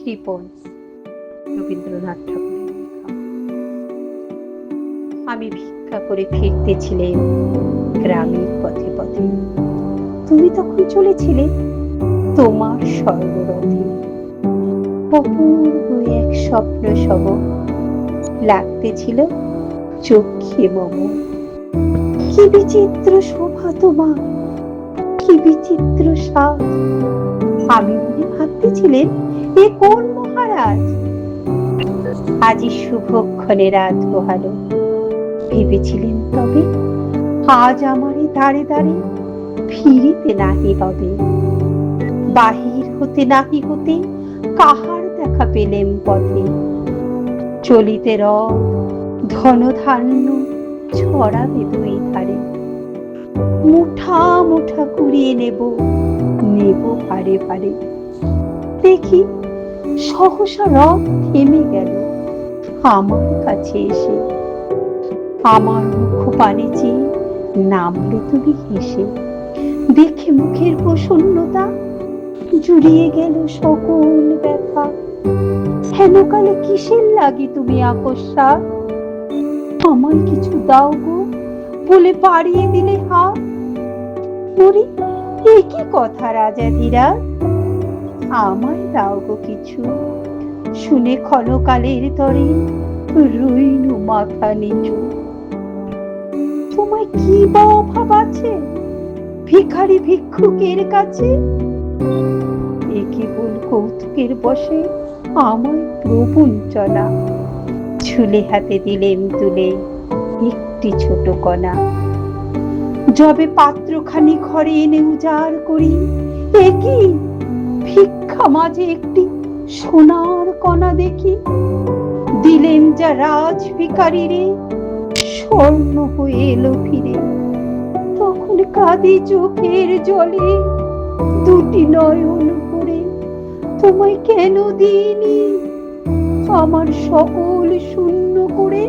কৃপণ। রবীন্দ্রনাথ ঠাকুরের লেখা। আমি ভিক্ষা করে ফিরতেছিলেন গ্রামের পথে পথে। তুমি তখন চলেছিলে তোমার স্বর্গরথে। অপূর্ব এক স্বপ্ন সব লাগতেছিল চোখে মম। কি বিচিত্র শোভা তোমার, কি বিচিত্র সাজ। আমি মনে ভাবতেছিলেন এ কোন মহারাজ। আজি শুভক্ষণে রাত পোহালো। ভেবেছিলেন তবে আজ আমারে দাঁড়ে দাঁড়ে ফিরিতে নাহি হবে। বাহির হতে নাহি হতে কাহার দেখা পেলেম পথে। চলিতে রথ ধনধান্য ছড়াবে দুই ধারে। মুঠা মুঠা কুড়িয়ে নেব নেব পারে পারে। দেখি সহসা রথ থেমে গেল আমার কাছে এসে। আমার মুখ পানে চেয়ে নামলে তুমি হেসে। দেখে মুখের প্রসন্নতা জুড়িয়ে গেল সকল ব্যথা। হেনকালে কিসের লাগি তুমি আকস্মা? আমায় কিছু দাও গো বলে পাড়িয়ে দিলে হাত। বলি এ কি কথা রাজা ধীরাজ, আমায় দাও গো কিছু। শুনে ক্ষণকালের তরে রইনু মাথা নিচু। তোমায় কি বা অভাব আছে ভিখারি ভিক্ষুকের কাছে? এ কেবল কৌতুকের বসে আমায় প্রবঞ্চনা। ছুলে হাতে দিলেন তুলে একটি ছোট কণা। যবে পাত্রখানি ঘরে এনে উজাড় করি, এ কি ভিক্ষা মাঝে একটি সোনার কণা দেখি। দিলেন যা রাজ ভিখারিরে স্বর্ণ হয়ে এলো ফিরে। তখন কাঁদি চোখের জলে দুটি নয়ন ভরে। তোমায় কেন দিইনি আমার সকল শূন্য করে?